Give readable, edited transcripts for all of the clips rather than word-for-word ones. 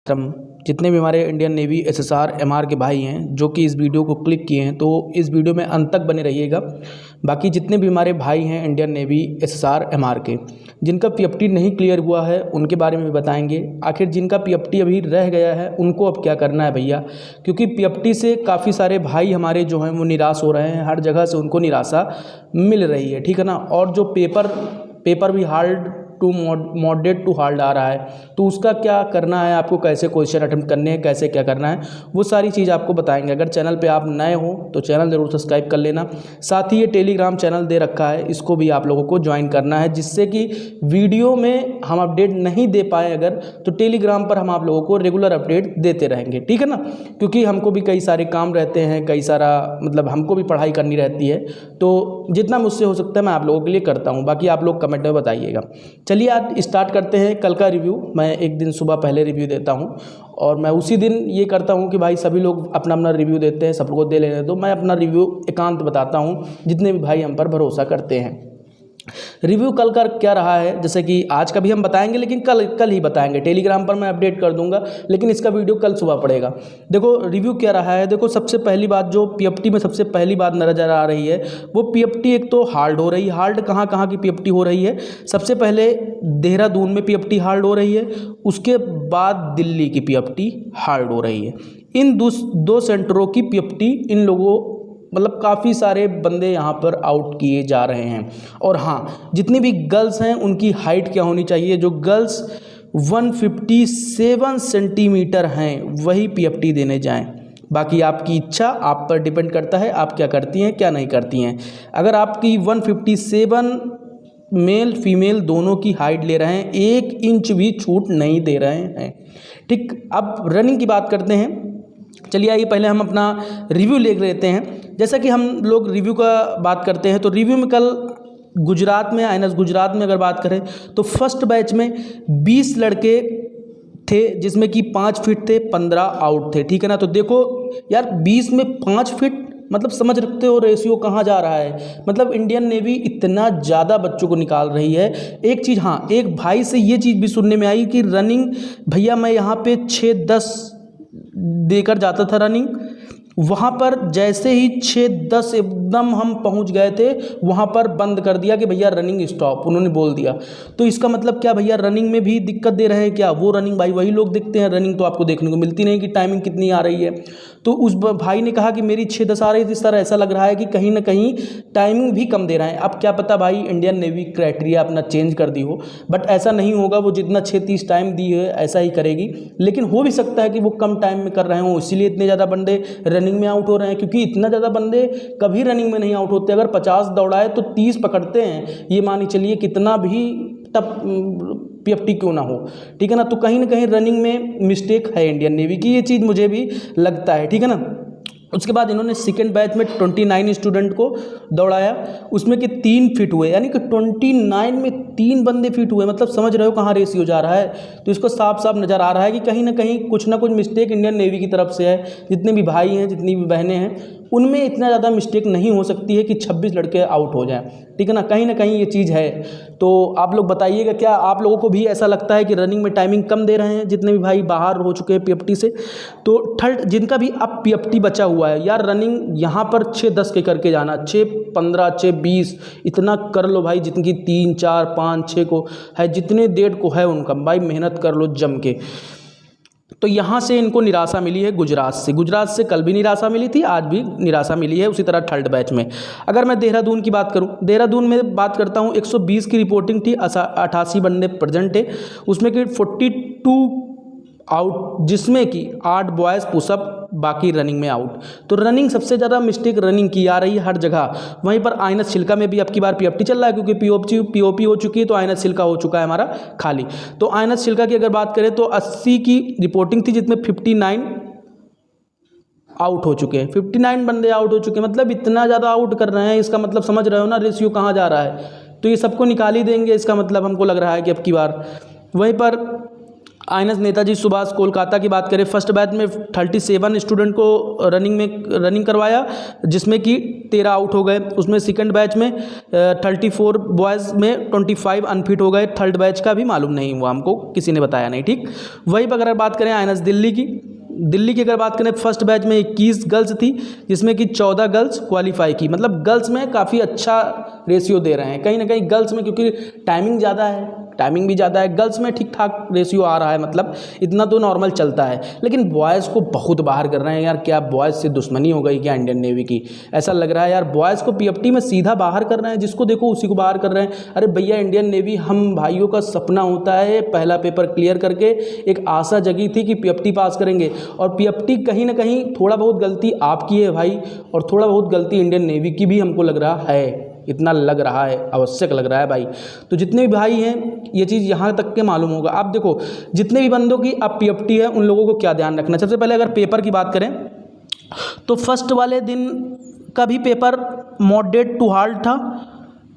हम जितने भी हमारे इंडियन नेवी एसएसआर एमआर के भाई हैं जो कि इस वीडियो को क्लिक किए हैं, तो इस वीडियो में अंत तक बने रहिएगा। बाकी जितने भी हमारे भाई हैं इंडियन नेवी एसएसआर एमआर के, जिनका पीएफटी नहीं क्लियर हुआ है उनके बारे में भी बताएंगे। आखिर जिनका पीएफटी अभी रह गया है उनको अब क्या करना है भैया, क्योंकि पीएफटी से काफ़ी सारे भाई हमारे जो हैं वो निराश हो रहे हैं, हर जगह से उनको निराशा मिल रही है, ठीक है ना। और जो पेपर भी hard to moderate to hard आ रहा है, तो उसका क्या करना है, आपको कैसे क्वेश्चन अटेम्प्ट करने हैं, कैसे क्या करना है, वो सारी चीज़ आपको बताएंगे। अगर चैनल पे आप नए हो तो चैनल ज़रूर सब्सक्राइब कर लेना। साथ ही ये टेलीग्राम चैनल दे रखा है, इसको भी आप लोगों को ज्वाइन करना है, जिससे कि वीडियो में हम अपडेट नहीं दे पाए अगर, तो टेलीग्राम पर हम आप लोगों को रेगुलर अपडेट देते रहेंगे, ठीक है ना। क्योंकि हमको भी कई सारे काम रहते हैं, कई सारा मतलब हमको भी पढ़ाई करनी रहती है, तो जितना मुझसे हो सकता है मैं आप लोगों के लिए करता हूँ। बाकी आप लोग कमेंट में बताइएगा। चलिए आज स्टार्ट करते हैं कल का रिव्यू। मैं एक दिन सुबह पहले रिव्यू देता हूं और मैं उसी दिन ये करता हूं कि भाई सभी लोग अपना अपना रिव्यू देते हैं, सब लोगों को दे लेने दो। मैं अपना रिव्यू एकांत बताता हूं, जितने भी भाई हम पर भरोसा करते हैं। रिव्यू कल का क्या रहा है, जैसे कि आज का भी हम बताएंगे लेकिन कल ही बताएंगे। टेलीग्राम पर मैं अपडेट कर दूंगा, लेकिन इसका वीडियो कल सुबह पड़ेगा। देखो रिव्यू क्या रहा है। देखो सबसे पहली बात जो पीएफटी में सबसे पहली बात नजर आ रही है वो पीएफटी एक तो हार्ड हो रही है। हार्ड कहाँ की पीएफटी हो रही है, सबसे पहले देहरादून में पीएफटी हार्ड हो रही है, उसके बाद दिल्ली की पीएफटी हार्ड हो रही है। इन दो सेंटरों की पीएफटी इन लोगों मतलब काफ़ी सारे बंदे यहाँ पर आउट किए जा रहे हैं। और हाँ, जितनी भी गर्ल्स हैं उनकी हाइट क्या होनी चाहिए, जो गर्ल्स 157 सेंटीमीटर हैं वही पीएफटी देने जाएं। बाकी आपकी इच्छा, आप पर डिपेंड करता है आप क्या करती हैं क्या नहीं करती हैं। अगर आपकी 157 मेल फीमेल दोनों की हाइट ले रहे हैं, 1 इंच भी छूट नहीं दे रहे हैं, ठीक। अब रनिंग की बात करते हैं। चलिए आइए पहले हम अपना रिव्यू ले लेते हैं। जैसा कि हम लोग रिव्यू का बात करते हैं, तो रिव्यू में कल गुजरात में आईएनएस गुजरात में अगर बात करें तो फर्स्ट बैच में 20 लड़के थे, जिसमें कि 5 फिट थे, 15 आउट थे, ठीक है ना। तो देखो यार 20 में 5 फिट मतलब समझ रखते हो रेशियो कहाँ जा रहा है। मतलब इंडियन नेवी इतना ज़्यादा बच्चों को निकाल रही है। एक चीज़, हाँ, एक भाई से ये चीज़ भी सुनने में आई कि रनिंग भैया मैं यहाँ पे 6-10 देकर जाता था रनिंग, वहाँ पर जैसे ही 6-10 एकदम हम पहुँच गए थे वहाँ पर बंद कर दिया कि भैया रनिंग स्टॉप, उन्होंने बोल दिया। तो इसका मतलब क्या भैया रनिंग में भी दिक्कत दे रहे हैं क्या? वो रनिंग भाई वही लोग देखते हैं, रनिंग तो आपको देखने को मिलती नहीं कि टाइमिंग कितनी आ रही है। तो उस भाई ने कहा कि मेरी 6-10 आ रही थी, इस तरह ऐसा लग रहा है कि कहीं ना कहीं टाइमिंग भी कम दे रहे हैं। अब क्या पता भाई इंडियन नेवी क्राइटेरिया अपना चेंज कर दी हो, बट ऐसा नहीं होगा। वो जितना 6:30 टाइम दी है ऐसा ही करेगी, लेकिन हो भी सकता है कि वो कम टाइम में कर रहे हों, इसीलिए इतने ज़्यादा बंदे रनिंग में आउट हो रहे हैं। क्योंकि इतना ज़्यादा बंदे कभी रनिंग में नहीं आउट होते। अगर 50 दौड़ाए तो 30 पकड़ते हैं, ये मानी चलिए कितना भी टफ पीएफटी क्यों ना हो, ठीक है ना। तो कहीं ना कहीं रनिंग में मिस्टेक है इंडियन नेवी की, ये चीज़ मुझे भी लगता है, ठीक है ना। उसके बाद इन्होंने सेकेंड बैच में 29 स्टूडेंट को दौड़ाया, उसमें कि 3 फिट हुए, यानी कि 29 में 3 बंदे फिट हुए। मतलब समझ रहे हो कहाँ रेशियो जा रहा है। तो इसको साफ साफ नज़र आ रहा है कि कहीं ना कहीं कुछ ना कुछ मिस्टेक इंडियन नेवी की तरफ से है। जितने भी भाई हैं, जितनी भी बहनें हैं, उनमें इतना ज़्यादा मिस्टेक नहीं हो सकती है कि 26 लड़के आउट हो जाएं, ठीक है ना कहीं ये चीज़ है। तो आप लोग बताइएगा, क्या आप लोगों को भी ऐसा लगता है कि रनिंग में टाइमिंग कम दे रहे हैं जितने भी भाई बाहर हो चुके हैं पीएफटी से? तो थर्ड जिनका भी अब पीएफटी बचा हुआ है, यार रनिंग यहाँ पर 6-10 के करके जाना, 6-15 6-20 इतना कर लो भाई। जितनी 3 4 5 6 को है, जितने डेढ़ को है उनका भाई मेहनत कर लो जम के। तो यहाँ से इनको निराशा मिली है गुजरात से कल भी निराशा मिली थी, आज भी निराशा मिली है। उसी तरह थर्ड बैच में अगर मैं देहरादून की बात करूँ, देहरादून में बात करता हूँ, 120 की रिपोर्टिंग थी, 88 बंदे प्रेजेंट थे, उसमें कि 42 आउट, जिसमें कि 8 बॉयज़ पुशअप, बाकी रनिंग में आउट। तो रनिंग सबसे ज़्यादा मिस्टेक रनिंग की आ रही है हर जगह। वहीं पर आईएनएस छिलका में भी अब की बार पीएफटी चल रहा है, क्योंकि पीओपी हो चुकी है, तो आईएनएस छिलका हो चुका है हमारा खाली। तो आईएनएस छिलका की अगर बात करें तो 80 की रिपोर्टिंग थी, जिसमें 59 आउट हो चुके हैं, 59 बंदे आउट हो चुके हैं। मतलब इतना ज़्यादा आउट कर रहे हैं, इसका मतलब समझ रहे हो ना रेशियो कहाँ जा रहा है। तो ये सबको निकाल ही देंगे, इसका मतलब हमको लग रहा है कि अब की बार। वहीं पर आईएनएस नेताजी सुभाष कोलकाता की बात करें, फर्स्ट बैच में 37 स्टूडेंट को रनिंग करवाया, जिसमें कि 13 आउट हो गए। उसमें सेकंड बैच में 34 बॉयज़ में 25 अनफिट हो गए। थर्ड बैच का भी मालूम नहीं हुआ, हमको किसी ने बताया नहीं। ठीक, वहीं पर अगर बात करें आईएनएस दिल्ली की अगर बात करें, फर्स्ट बैच में 21 गर्ल्स थी, जिसमें कि 14 गर्ल्स क्वालिफाई की। मतलब गर्ल्स में काफ़ी अच्छा रेशियो दे रहे हैं कहीं ना कहीं गर्ल्स में, क्योंकि टाइमिंग भी ज़्यादा है। गर्ल्स में ठीक ठाक रेशियो आ रहा है, मतलब इतना तो नॉर्मल चलता है। लेकिन बॉयज़ को बहुत बाहर कर रहे हैं यार। क्या बॉयज़ से दुश्मनी हो गई क्या इंडियन नेवी की? ऐसा लग रहा है यार, बॉयज़ को पीएफटी में सीधा बाहर कर रहे हैं, जिसको देखो उसी को बाहर कर रहे हैं। अरे भैया, इंडियन नेवी हम भाइयों का सपना होता है पहला पेपर क्लियर करके एक आशा जगी थी कि पीएफटी पास करेंगे, और पीएफटी कहीं ना कहीं थोड़ा बहुत गलती आपकी है भाई, और थोड़ा बहुत गलती इंडियन नेवी की भी हमको लग रहा है, इतना लग रहा है, आवश्यक लग रहा है भाई। तो जितने भी भाई हैं ये चीज़ यहाँ तक के मालूम होगा। आप देखो जितने भी बंदों की अब पीएफटी है उन लोगों को क्या ध्यान रखना है। सबसे पहले अगर पेपर की बात करें तो फर्स्ट वाले दिन का भी पेपर मॉडरेट टू हार्ड था,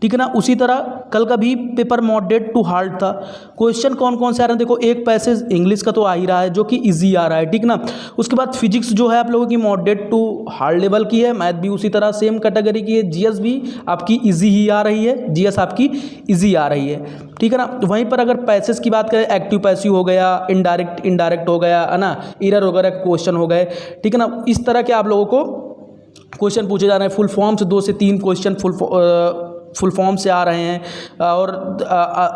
ठीक है ना। उसी तरह कल का भी पेपर मॉडरेट टू हार्ड था। क्वेश्चन कौन कौन से आ रहे हैं देखो, एक पैसेज इंग्लिश का तो आ ही रहा है जो कि इजी आ रहा है, ठीक ना। उसके बाद फिजिक्स जो है आप लोगों की मॉडरेट टू हार्ड लेवल की है, मैथ भी उसी तरह सेम कैटेगरी की है, जीएस भी आपकी इजी ही आ रही है, जीएस आपकी इजी आ रही है, ठीक है ना। वहीं पर अगर पैसेज की बात करें, एक्टिव पैसिव हो गया, इनडायरेक्ट हो गया, है ना, एरर वगैरह क्वेश्चन हो गए, ठीक है ना। इस तरह के आप लोगों को क्वेश्चन पूछे जा रहे हैं। फुल फॉर्म से 2 से 3 क्वेश्चन फुल फॉर्म से आ रहे हैं, और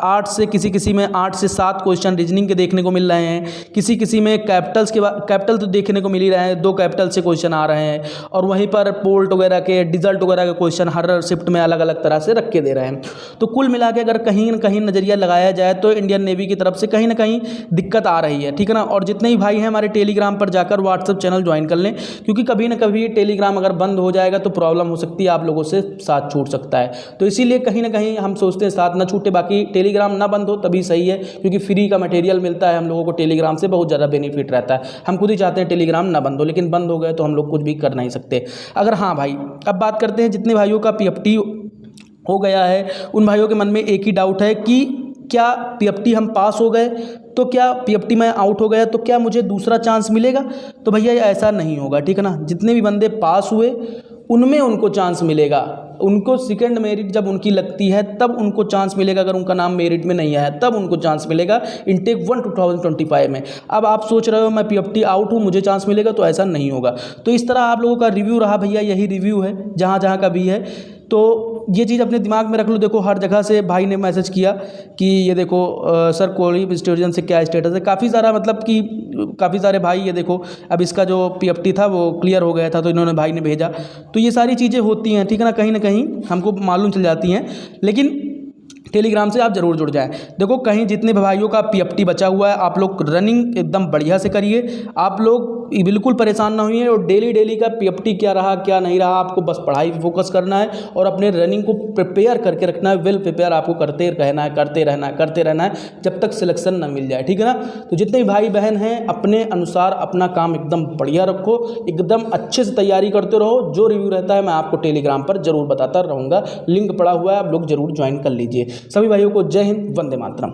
8 से किसी में 8 से 7 क्वेश्चन रीजनिंग के देखने को मिल रहे हैं। किसी में कैपिटल तो देखने को मिल ही रहे हैं, 2 कैपिटल से क्वेश्चन आ रहे हैं। और वहीं पर पोल्ट वगैरह के, डिजल्ट वगैरह के क्वेश्चन हर शिफ्ट में अलग अलग तरह से रख के दे रहे हैं। तो कुल मिला के अगर कहीं ना कहीं नज़रिया लगाया जाए तो इंडियन नेवी की तरफ से कहीं ना कहीं दिक्कत आ रही है, ठीक है ना। और जितने ही भाई हैं हमारे टेलीग्राम पर जाकर व्हाट्सएप चैनल ज्वाइन कर लें, क्योंकि कभी ना कभी टेलीग्राम अगर बंद हो जाएगा तो प्रॉब्लम हो सकती है, आप लोगों से साथ छूट सकता है। तो इसीलिए कहीं ना कहीं हम सोचते हैं साथ ना छूटे। बाकी टेलीग्राम ना बंद हो तभी सही है, क्योंकि फ्री का मटेरियल मिलता है हम लोगों को टेलीग्राम से, बहुत ज़्यादा बेनिफिट रहता है। हम खुद ही चाहते हैं टेलीग्राम ना बंद हो, लेकिन बंद हो गए तो हम लोग कुछ भी कर नहीं सकते। अगर हाँ भाई, अब बात करते हैं जितने भाइयों का पीएफटी हो गया है, उन भाइयों के मन में एक ही डाउट है कि क्या पीएफटी हम पास हो गए तो क्या पीएफटी में आउट हो गया तो क्या मुझे दूसरा चांस मिलेगा? तो भैया ऐसा नहीं होगा, ठीक है ना। जितने भी बंदे पास हुए उनमें उनको चांस मिलेगा, उनको सेकंड मेरिट जब उनकी लगती है तब उनको चांस मिलेगा। अगर उनका नाम मेरिट में नहीं आया तब उनको चांस मिलेगा इनटेक 1 2025 में। अब आप सोच रहे हो मैं पीएफटी आउट हूँ मुझे चांस मिलेगा, तो ऐसा नहीं होगा। तो इस तरह आप लोगों का रिव्यू रहा भैया, यही रिव्यू है जहाँ जहाँ का भी है। तो ये चीज़ अपने दिमाग में रख लो। देखो हर जगह से भाई ने मैसेज किया कि ये देखो सर कोलिब स्टूडेंट से क्या स्टेटस है। काफ़ी सारा मतलब कि काफ़ी सारे भाई, ये देखो अब इसका जो पीएफटी था वो क्लियर हो गया था तो इन्होंने भाई ने भेजा। तो ये सारी चीज़ें होती हैं, ठीक है ना, कहीं हमको मालूम चल जाती हैं। लेकिन टेलीग्राम से आप ज़रूर जुड़ जाएं। देखो कहीं जितने भाइयों का पीएफटी बचा हुआ है, आप लोग रनिंग एकदम बढ़िया से करिए, आप लोग बिल्कुल परेशान ना होइए। और डेली का पीएफटी क्या रहा क्या नहीं रहा, आपको बस पढ़ाई पे फोकस करना है और अपने रनिंग को प्रिपेयर करके रखना है। वेल प्रिपेयर आपको करते रहना है जब तक सिलेक्शन ना मिल जाए, ठीक है ना। तो जितने भी भाई बहन हैं अपने अनुसार अपना काम एकदम बढ़िया रखो, एकदम अच्छे से तैयारी करते रहो। जो रिव्यू रहता है मैं आपको टेलीग्राम पर जरूर बताता रहूँगा, लिंक पड़ा हुआ है, आप लोग जरूर ज्वाइन कर लीजिए। सभी भाइयों को जय हिंद, वंदे मातरम।